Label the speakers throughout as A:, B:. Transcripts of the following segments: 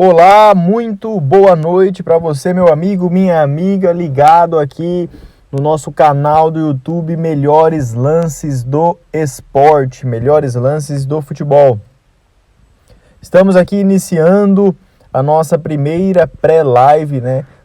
A: Olá, muito boa noite para você, meu amigo, minha amiga, ligado aqui no nosso canal do YouTube Melhores Lances do Esporte, Melhores Lances do Futebol. Estamos aqui iniciando a nossa primeira pré-live,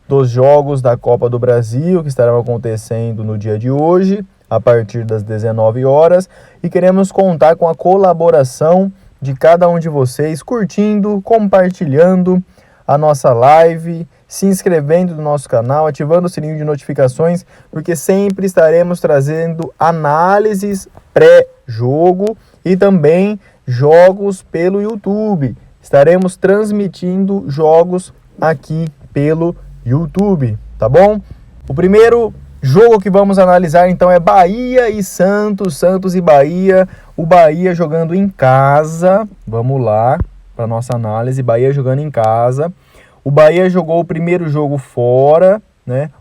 A: dos jogos da Copa do Brasil, que estarão acontecendo no dia de hoje, a partir das 19 horas, e queremos contar com a colaboração de cada um de vocês, curtindo, compartilhando a nossa live, se inscrevendo no nosso canal, ativando o sininho de notificações, porque sempre estaremos trazendo análises pré-jogo e também jogos pelo YouTube. Estaremos transmitindo jogos aqui pelo YouTube, tá bom? O primeiro jogo que vamos analisar então é Bahia e Santos, Santos e Bahia, o Bahia jogando em casa. Vamos lá para nossa análise, Bahia jogando em casa. O Bahia jogou o primeiro jogo fora,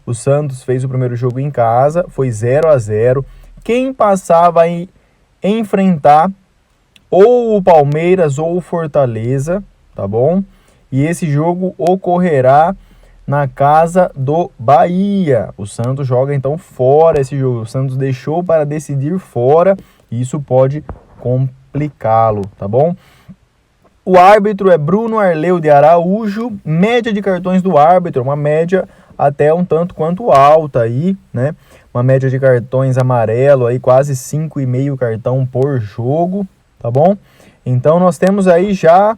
A: O Santos fez o primeiro jogo em casa, foi 0-0. Quem passava a enfrentar ou o Palmeiras ou o Fortaleza, tá bom? E esse jogo ocorrerá na casa do Bahia. O Santos joga então fora esse jogo. O Santos deixou para decidir fora e isso pode complicá-lo, tá bom? O árbitro é Bruno Arleu de Araújo. Média de cartões do árbitro, uma média até um tanto quanto alta aí, Uma média de cartões amarelo aí, quase 5,5 cartão por jogo, tá bom? Então nós temos aí já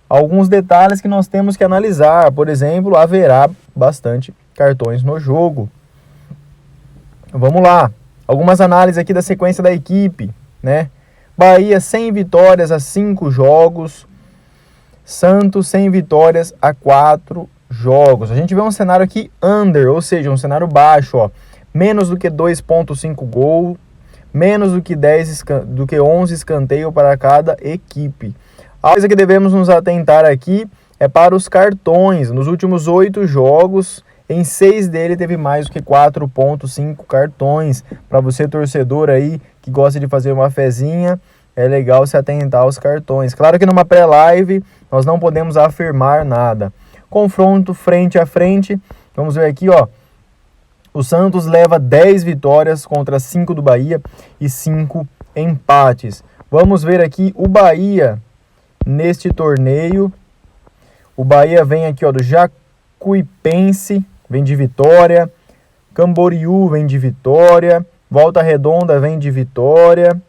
A: alguns detalhes que nós temos que analisar. Por exemplo, haverá bastante cartões no jogo. Vamos lá. Algumas análises aqui da sequência da equipe, Bahia 100 vitórias a 5 jogos. Santos 100 vitórias a 4 jogos. A gente vê um cenário aqui under, ou seja, um cenário baixo, ó. Menos do que 2,5 gol, menos do que 11 escanteio para cada equipe. A coisa que devemos nos atentar aqui é para os cartões. Nos últimos 8 jogos, em 6 dele teve mais do que 4,5 cartões. Para você, torcedor aí, que gosta de fazer uma fezinha, é legal se atentar aos cartões. Claro que numa pré-live nós não podemos afirmar nada. Confronto frente a frente, vamos ver aqui, ó. O Santos leva 10 vitórias contra 5 do Bahia e 5 empates. Vamos ver aqui o Bahia neste torneio. O Bahia vem aqui, ó, do Jacuipense, vem de vitória. Camboriú vem de vitória. Volta Redonda vem de vitória.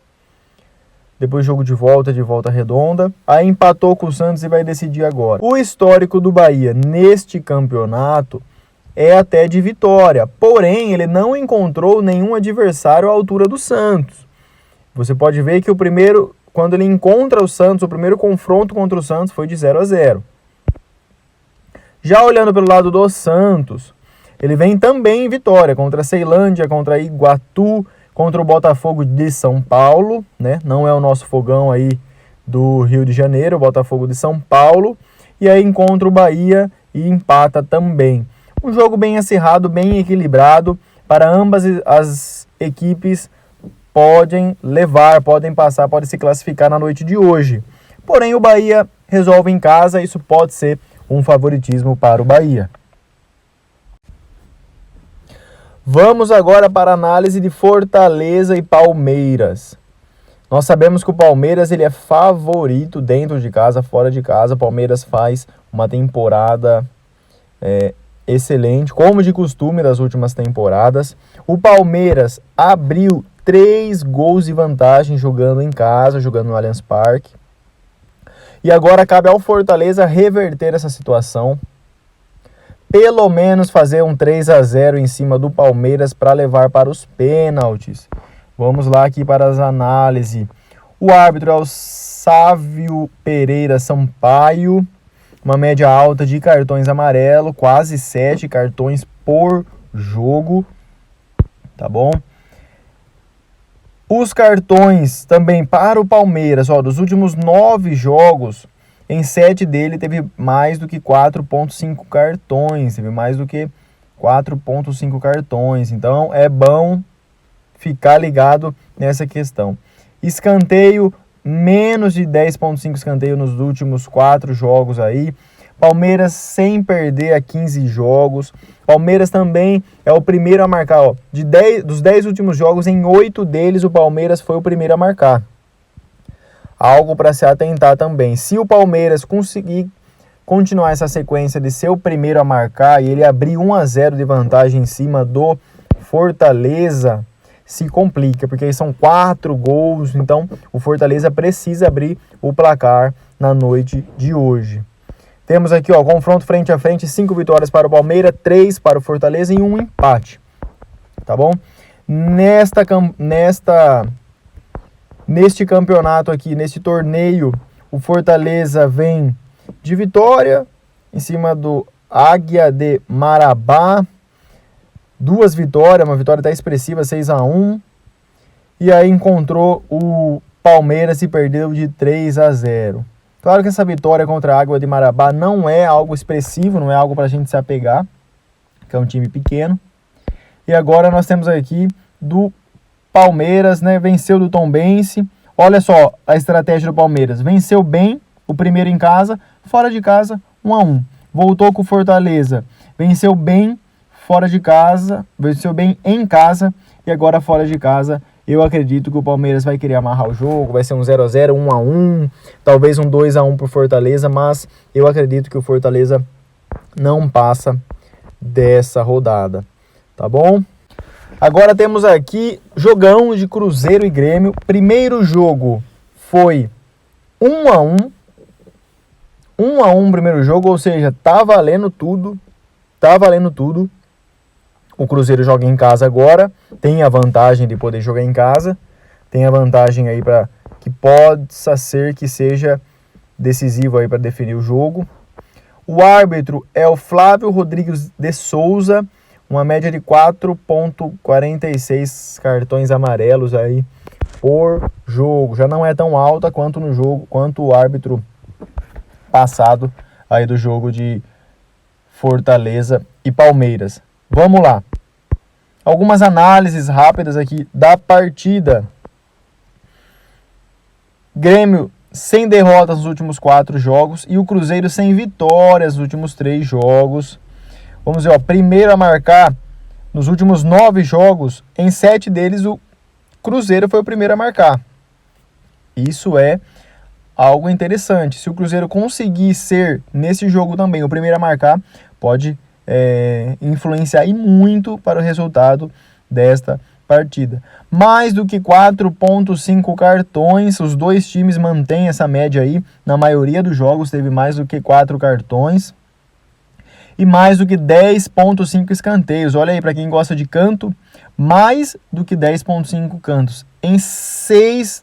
A: Depois jogo de Volta Redonda. Aí empatou com o Santos e vai decidir agora. O histórico do Bahia neste campeonato é até de vitória. Porém, ele não encontrou nenhum adversário à altura do Santos. Você pode ver que quando ele encontra o Santos, o primeiro confronto contra o Santos foi de 0-0. Já olhando pelo lado do Santos, ele vem também em vitória contra a Ceilândia, contra Iguatu, contra o Botafogo de São Paulo, Não é o nosso fogão aí do Rio de Janeiro, o Botafogo de São Paulo. E aí encontra o Bahia e empata também. Um jogo bem acirrado, bem equilibrado. Para ambas as equipes podem passar, podem se classificar na noite de hoje. Porém, o Bahia resolve em casa, isso pode ser um favoritismo para o Bahia. Vamos agora para a análise de Fortaleza e Palmeiras. Nós sabemos que o Palmeiras ele é favorito dentro de casa, fora de casa. O Palmeiras faz uma temporada excelente, como de costume das últimas temporadas. O Palmeiras abriu 3 gols de vantagem jogando em casa, jogando no Allianz Parque. E agora cabe ao Fortaleza reverter essa situação. Pelo menos fazer um 3-0 em cima do Palmeiras para levar para os pênaltis. Vamos lá aqui para as análises. O árbitro é o Sávio Pereira Sampaio. Uma média alta de cartões amarelo, quase 7 cartões por jogo. Tá bom? Os cartões também para o Palmeiras, dos últimos 9 jogos, em 7 dele teve mais do que 4,5 cartões. Então é bom ficar ligado nessa questão. Escanteio, menos de 10,5 escanteio nos últimos 4 jogos aí. Palmeiras sem perder há 15 jogos. Palmeiras também é o primeiro a marcar. Ó, dos 10 últimos jogos, em 8 deles o Palmeiras foi o primeiro a marcar. Algo para se atentar também. Se o Palmeiras conseguir continuar essa sequência de ser o primeiro a marcar e ele abrir 1-0 de vantagem em cima do Fortaleza, se complica, porque aí são 4 gols, então o Fortaleza precisa abrir o placar na noite de hoje. Temos aqui, ó, confronto frente a frente, 5 vitórias para o Palmeiras, 3 para o Fortaleza e 1 empate, tá bom? Neste campeonato aqui, neste torneio, o Fortaleza vem de vitória em cima do Águia de Marabá, 2 vitórias, uma vitória até expressiva, 6-1. E aí encontrou o Palmeiras e perdeu de 3-0. Claro que essa vitória contra a Águia de Marabá não é algo expressivo, não é algo para a gente se apegar, que é um time pequeno. E agora nós temos aqui do Palmeiras, né? Venceu do Tombense. Olha só a estratégia do Palmeiras. Venceu bem o primeiro em casa, fora de casa, 1-1. Voltou com o Fortaleza. Venceu bem fora de casa, venceu bem em casa e agora fora de casa. Eu acredito que o Palmeiras vai querer amarrar o jogo, vai ser um 0-0, 1-1, talvez um 2-1 pro Fortaleza, mas eu acredito que o Fortaleza não passa dessa rodada, tá bom? Agora temos aqui jogão de Cruzeiro e Grêmio. Primeiro jogo foi 1-1. 1-1 primeiro jogo, ou seja, tá valendo tudo. O Cruzeiro joga em casa agora, tem a vantagem de poder jogar em casa, tem a vantagem aí para que possa ser que seja decisivo aí para definir o jogo. O árbitro é o Flávio Rodrigues de Souza, uma média de 4,46 cartões amarelos aí por jogo. Já não é tão alta quanto o árbitro passado aí do jogo de Fortaleza e Palmeiras. Vamos lá. Algumas análises rápidas aqui da partida. Grêmio sem derrotas nos últimos 4 jogos e o Cruzeiro sem vitórias nos últimos 3 jogos. Vamos ver, ó, primeiro a marcar nos últimos 9 jogos, em 7 deles o Cruzeiro foi o primeiro a marcar. Isso é algo interessante. Se o Cruzeiro conseguir ser, nesse jogo também, o primeiro a marcar, pode influenciar e muito para o resultado desta partida. Mais do que 4,5 cartões, os dois times mantêm essa média aí. Na maioria dos jogos teve mais do que 4 cartões. E mais do que 10,5 escanteios. Olha aí, para quem gosta de canto, mais do que 10,5 cantos. Em 6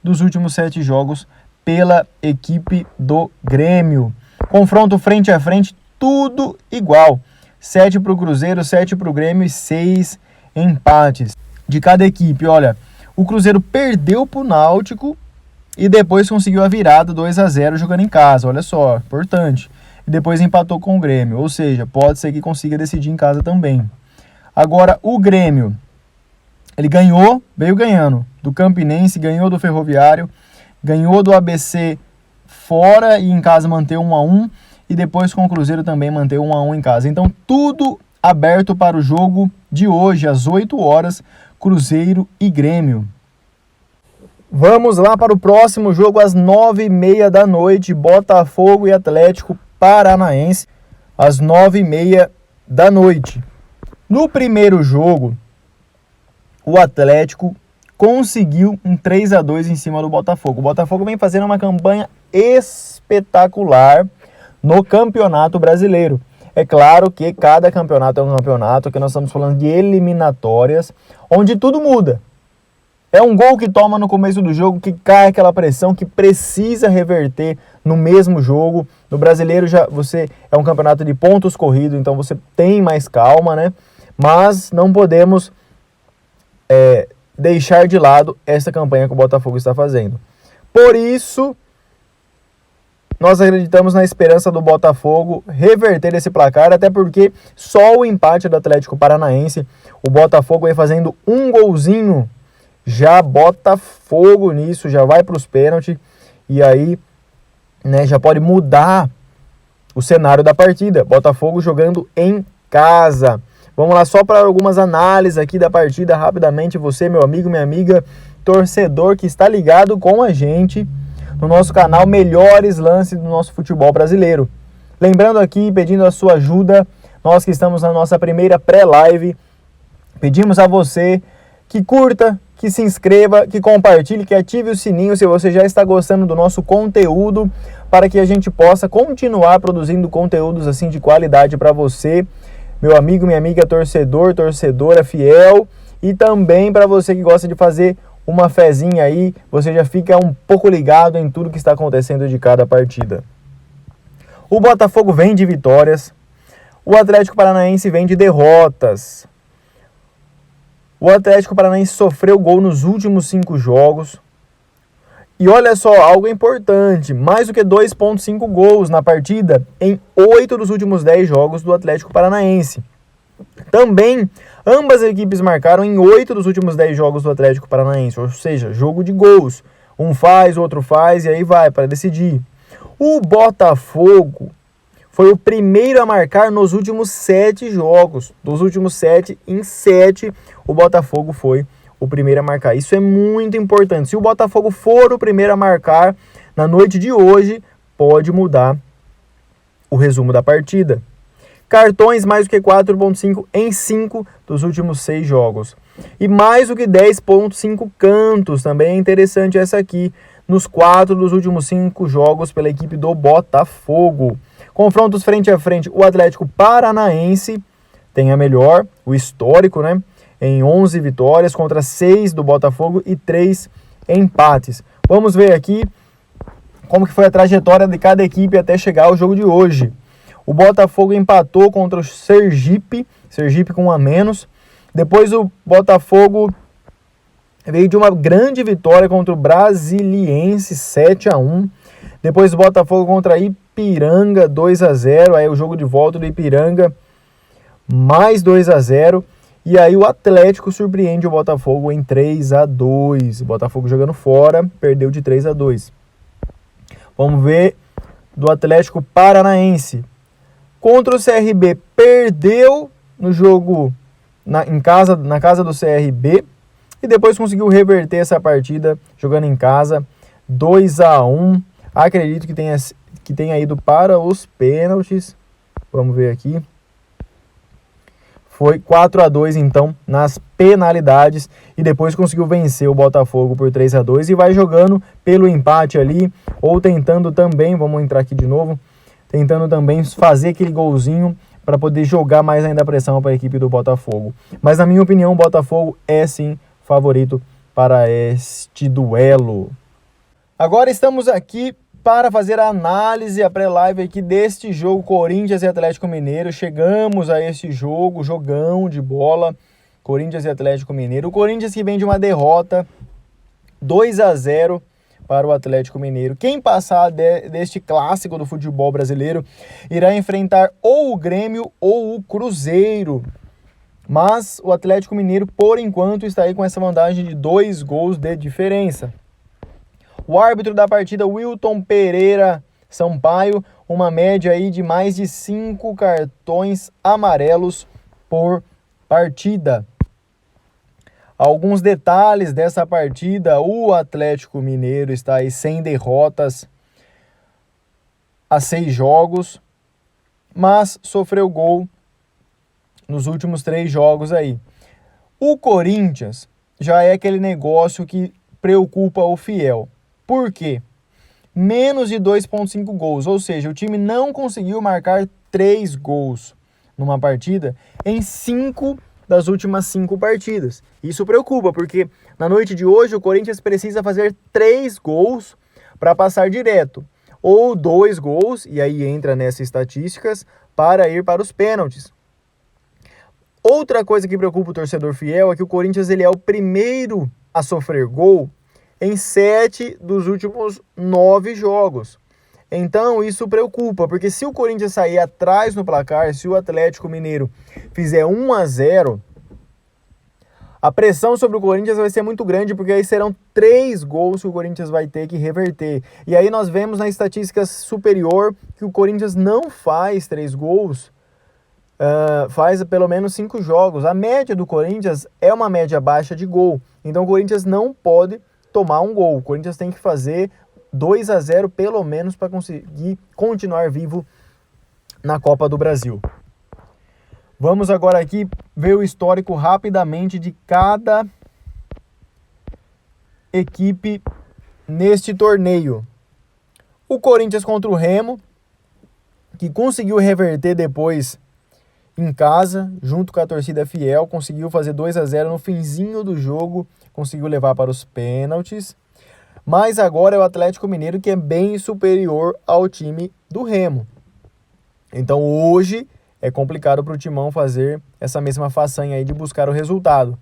A: dos últimos 7 jogos pela equipe do Grêmio. Confronto frente a frente, tudo igual. 7 para o Cruzeiro, 7 para o Grêmio e 6 empates de cada equipe. Olha, o Cruzeiro perdeu para o Náutico e depois conseguiu a virada 2-0 jogando em casa. Olha só, importante. E depois empatou com o Grêmio. Ou seja, pode ser que consiga decidir em casa também. Agora, o Grêmio, ele ganhou, veio ganhando do Campinense, ganhou do Ferroviário, ganhou do ABC fora e em casa manteve 1-1. E depois com o Cruzeiro também manteve 1-1 em casa. Então tudo aberto para o jogo de hoje, às 8 horas, Cruzeiro e Grêmio. Vamos lá para o próximo jogo, às 9h30 da noite, Botafogo e Atlético Paranaense, às 9h30 da noite. No primeiro jogo, o Atlético conseguiu um 3-2 em cima do Botafogo. O Botafogo vem fazendo uma campanha espetacular no Campeonato Brasileiro. É claro que cada campeonato é um campeonato, que nós estamos falando de eliminatórias, onde tudo muda. É um gol que toma no começo do jogo, que cai aquela pressão, que precisa reverter no mesmo jogo. No Brasileiro você é um campeonato de pontos corridos, então você tem mais calma, né? Mas não podemos deixar de lado essa campanha que o Botafogo está fazendo. Por isso, nós acreditamos na esperança do Botafogo reverter esse placar, até porque só o empate do Atlético Paranaense, o Botafogo vem fazendo um golzinho, já bota fogo nisso, já vai para os pênaltis, e aí já pode mudar o cenário da partida. Botafogo jogando em casa. Vamos lá só para algumas análises aqui da partida rapidamente. Você, meu amigo, minha amiga, torcedor que está ligado com a gente no nosso canal Melhores Lances do nosso futebol brasileiro. Lembrando aqui, pedindo a sua ajuda, nós que estamos na nossa primeira pré-live, pedimos a você que curta, que se inscreva, que compartilhe, que ative o sininho se você já está gostando do nosso conteúdo, para que a gente possa continuar produzindo conteúdos assim de qualidade para você, meu amigo, minha amiga, torcedor, torcedora fiel, e também para você que gosta de fazer uma fezinha aí, você já fica um pouco ligado em tudo que está acontecendo de cada partida. O Botafogo vem de vitórias, o Atlético Paranaense vem de derrotas. O Atlético Paranaense sofreu gol nos últimos 5 jogos. E olha só, algo importante, mais do que 2,5 gols na partida em 8 dos últimos 10 jogos do Atlético Paranaense. Também, ambas as equipes marcaram em 8 dos últimos 10 jogos do Atlético Paranaense, ou seja, jogo de gols. Um faz, o outro faz e aí vai para decidir. O Botafogo foi o primeiro a marcar nos últimos 7 jogos. Dos últimos 7, em 7, o Botafogo foi o primeiro a marcar. Isso é muito importante. Se o Botafogo for o primeiro a marcar na noite de hoje, pode mudar o resumo da partida. Cartões mais do que 4,5 em 5 dos últimos 6 jogos. E mais do que 10,5 cantos, também é interessante essa aqui, nos 4 dos últimos 5 jogos pela equipe do Botafogo. Confrontos frente a frente, o Atlético Paranaense tem a melhor, o histórico, né? Em 11 vitórias contra 6 do Botafogo e 3 empates. Vamos ver aqui como que foi a trajetória de cada equipe até chegar ao jogo de hoje. O Botafogo empatou contra o Sergipe com 1 a menos. Depois o Botafogo veio de uma grande vitória contra o Brasiliense, 7-1. Depois o Botafogo contra Ipiranga, 2-0. Aí o jogo de volta do Ipiranga, mais 2-0. E aí o Atlético surpreende o Botafogo em 3-2. O Botafogo jogando fora, perdeu de 3-2. Vamos ver do Atlético Paranaense. Contra o CRB, perdeu no jogo na casa do CRB. E depois conseguiu reverter essa partida jogando em casa, 2-1. Acredito que tenha ido para os pênaltis. Vamos ver aqui. Foi 4-2 então nas penalidades e depois conseguiu vencer o Botafogo por 3-2 e vai jogando pelo empate ali, ou tentando também, vamos entrar aqui de novo, tentando também fazer aquele golzinho para poder jogar mais ainda a pressão para a equipe do Botafogo. Mas na minha opinião o Botafogo é sim favorito para este duelo. Agora estamos aqui para fazer a análise, a pré-live aqui deste jogo Corinthians e Atlético Mineiro. Chegamos a este jogo, jogão de bola, Corinthians e Atlético Mineiro. O Corinthians que vem de uma derrota, 2-0 para o Atlético Mineiro. Quem passar deste clássico do futebol brasileiro irá enfrentar ou o Grêmio ou o Cruzeiro. Mas o Atlético Mineiro, por enquanto, está aí com essa vantagem de 2 gols de diferença. O árbitro da partida, Wilton Pereira Sampaio, uma média aí de mais de 5 cartões amarelos por partida. Alguns detalhes dessa partida: o Atlético Mineiro está aí sem derrotas há 6 jogos, mas sofreu gol nos últimos 3 jogos aí. O Corinthians já é aquele negócio que preocupa o fiel. Por quê? Menos de 2,5 gols, ou seja, o time não conseguiu marcar 3 gols numa partida em 5 das últimas 5 partidas. Isso preocupa, porque na noite de hoje o Corinthians precisa fazer 3 gols para passar direto, ou 2 gols, e aí entra nessas estatísticas, para ir para os pênaltis. Outra coisa que preocupa o torcedor fiel é que o Corinthians ele é o primeiro a sofrer gol em 7 dos últimos 9 jogos. Então isso preocupa, porque se o Corinthians sair atrás no placar, se o Atlético Mineiro fizer 1-0, A pressão sobre o Corinthians vai ser muito grande, porque aí serão 3 gols que o Corinthians vai ter que reverter. E aí nós vemos na estatística superior que o Corinthians não faz 3 gols, faz pelo menos 5 jogos. A média do Corinthians é uma média baixa de gol. Então o Corinthians não pode tomar um gol. O Corinthians tem que fazer 2-0 pelo menos para conseguir continuar vivo na Copa do Brasil. Vamos agora aqui ver o histórico rapidamente de cada equipe neste torneio. O Corinthians contra o Remo, que conseguiu reverter depois em casa, junto com a torcida fiel, conseguiu fazer 2-0 no finzinho do jogo, conseguiu levar para os pênaltis. Mas agora é o Atlético Mineiro que é bem superior ao time do Remo. Então hoje é complicado para o Timão fazer essa mesma façanha aí de buscar o resultado.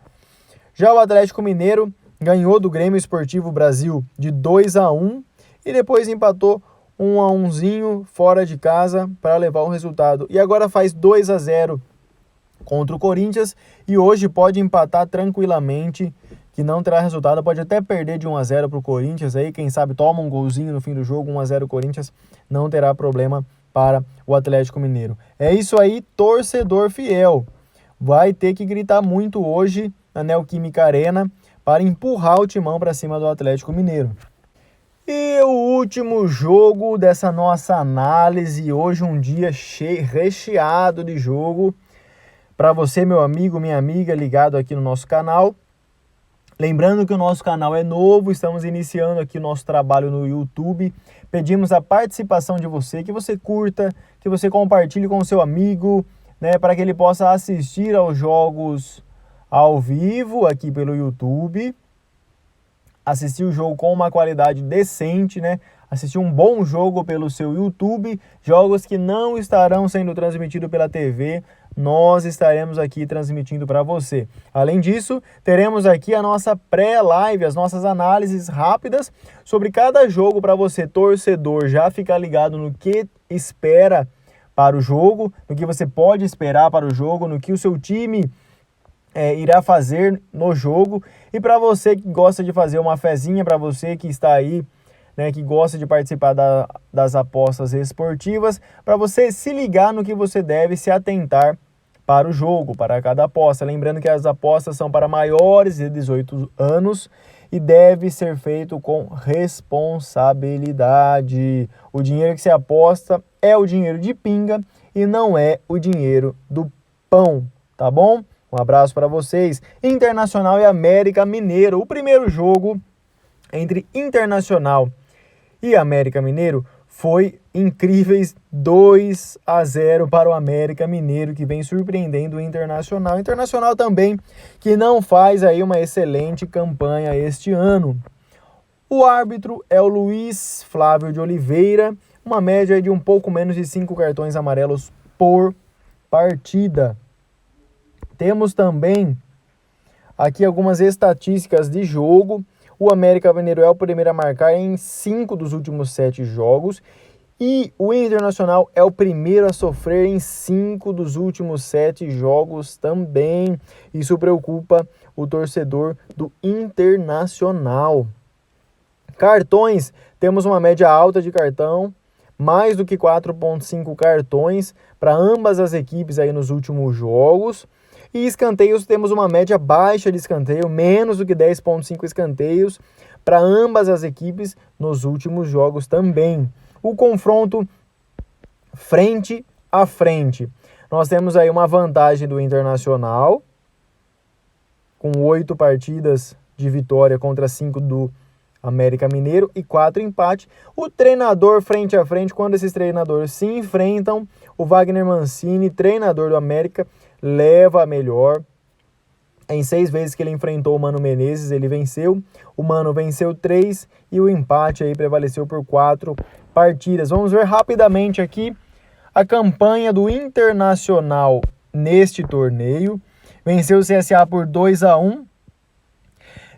A: Já o Atlético Mineiro ganhou do Grêmio Esportivo Brasil de 2-1 e depois empatou 1-1zinho fora de casa para levar o resultado. E agora faz 2-0 contra o Corinthians e hoje pode empatar tranquilamente, que não terá resultado, pode até perder de 1-0 para o Corinthians, aí quem sabe toma um golzinho no fim do jogo, 1-0 Corinthians, não terá problema para o Atlético Mineiro. É isso aí, torcedor fiel. Vai ter que gritar muito hoje na Neoquímica Arena para empurrar o Timão para cima do Atlético Mineiro. E o último jogo dessa nossa análise, hoje um dia recheado de jogo. Para você, meu amigo, minha amiga, ligado aqui no nosso canal. Lembrando que o nosso canal é novo, estamos iniciando aqui o nosso trabalho no YouTube. Pedimos a participação de você, que você curta, que você compartilhe com o seu amigo, né, para que ele possa assistir aos jogos ao vivo aqui pelo YouTube. Assistir o jogo com uma qualidade decente, né? Assistir um bom jogo pelo seu YouTube, jogos que não estarão sendo transmitidos pela TV, nós estaremos aqui transmitindo para você. Além disso, teremos aqui a nossa pré-live, as nossas análises rápidas sobre cada jogo para você, torcedor, já ficar ligado no que espera para o jogo, no que você pode esperar para o jogo, no que o seu time irá fazer no jogo. E para você que gosta de fazer uma fezinha, para você que está aí, né, que gosta de participar das apostas esportivas, para você se ligar no que você deve se atentar para o jogo, para cada aposta. Lembrando que as apostas são para maiores de 18 anos e deve ser feito com responsabilidade. O dinheiro que se aposta é o dinheiro de pinga e não é o dinheiro do pão, tá bom? Um abraço para vocês. Internacional e América Mineiro. O primeiro jogo entre Internacional e América Mineiro foi incríveis 2-0 para o América Mineiro, que vem surpreendendo o Internacional. Internacional também, que não faz aí uma excelente campanha este ano. O árbitro é o Luiz Flávio de Oliveira, uma média de um pouco menos de 5 cartões amarelos por partida. Temos também aqui algumas estatísticas de jogo. O América Mineiro é o primeiro a marcar em 5 dos últimos 7 jogos. E o Internacional é o primeiro a sofrer em 5 dos últimos 7 jogos também. Isso preocupa o torcedor do Internacional. Cartões, temos uma média alta de cartão, mais do que 4,5 cartões para ambas as equipes aí nos últimos jogos. E escanteios, temos uma média baixa de escanteio, menos do que 10,5 escanteios para ambas as equipes nos últimos jogos também. O confronto frente a frente. Nós temos aí uma vantagem do Internacional, com 8 partidas de vitória contra 5 do América Mineiro e 4 empates. O treinador frente a frente, quando esses treinadores se enfrentam, o Wagner Mancini, treinador do América, leva a melhor. Em 6 vezes que ele enfrentou o Mano Menezes, ele venceu. O Mano venceu 3 e o empate aí prevaleceu por 4 partidas. Vamos ver rapidamente aqui a campanha do Internacional neste torneio. Venceu o CSA por 2-1.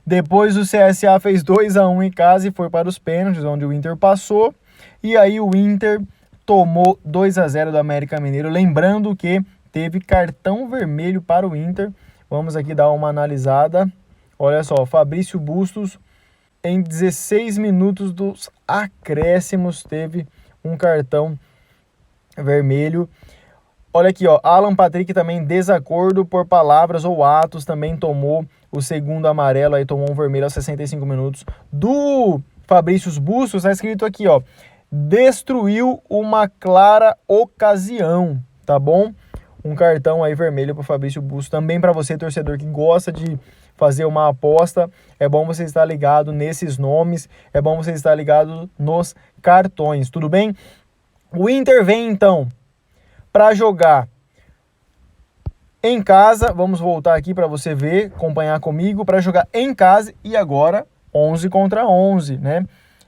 A: Depois o CSA fez 2-1 em casa e foi para os pênaltis, onde o Inter passou. E aí o Inter tomou 2-0 do América Mineiro. Lembrando que teve cartão vermelho para o Inter Vamos aqui dar uma analisada. Olha só, Fabrício Bustos, em 16 minutos dos acréscimos, teve um cartão vermelho. Olha aqui, ó, Alan Patrick também, desacordo por palavras ou atos, também tomou o segundo amarelo, aí tomou um vermelho aos 65 minutos. Do Fabrício Bustos, está escrito aqui, ó, destruiu uma clara ocasião, tá bom? Um cartão aí vermelho para o Fabrício Bustos. Também para você, torcedor, que gosta de fazer uma aposta, é bom você estar ligado nesses nomes, é bom você estar ligado nos cartões, tudo bem? O Inter vem, então, para jogar em casa. Vamos voltar aqui para você ver, acompanhar comigo, para jogar em casa e agora 11 contra 11, né?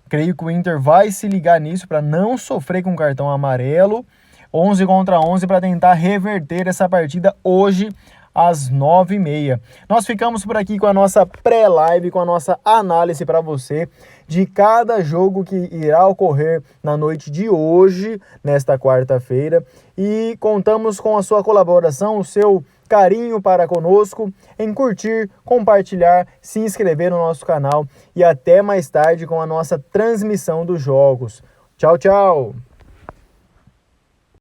A: Creio que o Inter vai se ligar nisso para não sofrer com cartão amarelo. 11 contra 11 para tentar reverter essa partida hoje às 9h30. Nós ficamos por aqui com a nossa pré-live, com a nossa análise para você de cada jogo que irá ocorrer na noite de hoje, nesta quarta-feira. E contamos com a sua colaboração, o seu carinho para conosco, em curtir, compartilhar, se inscrever no nosso canal e até mais tarde com a nossa transmissão dos jogos. Tchau, tchau!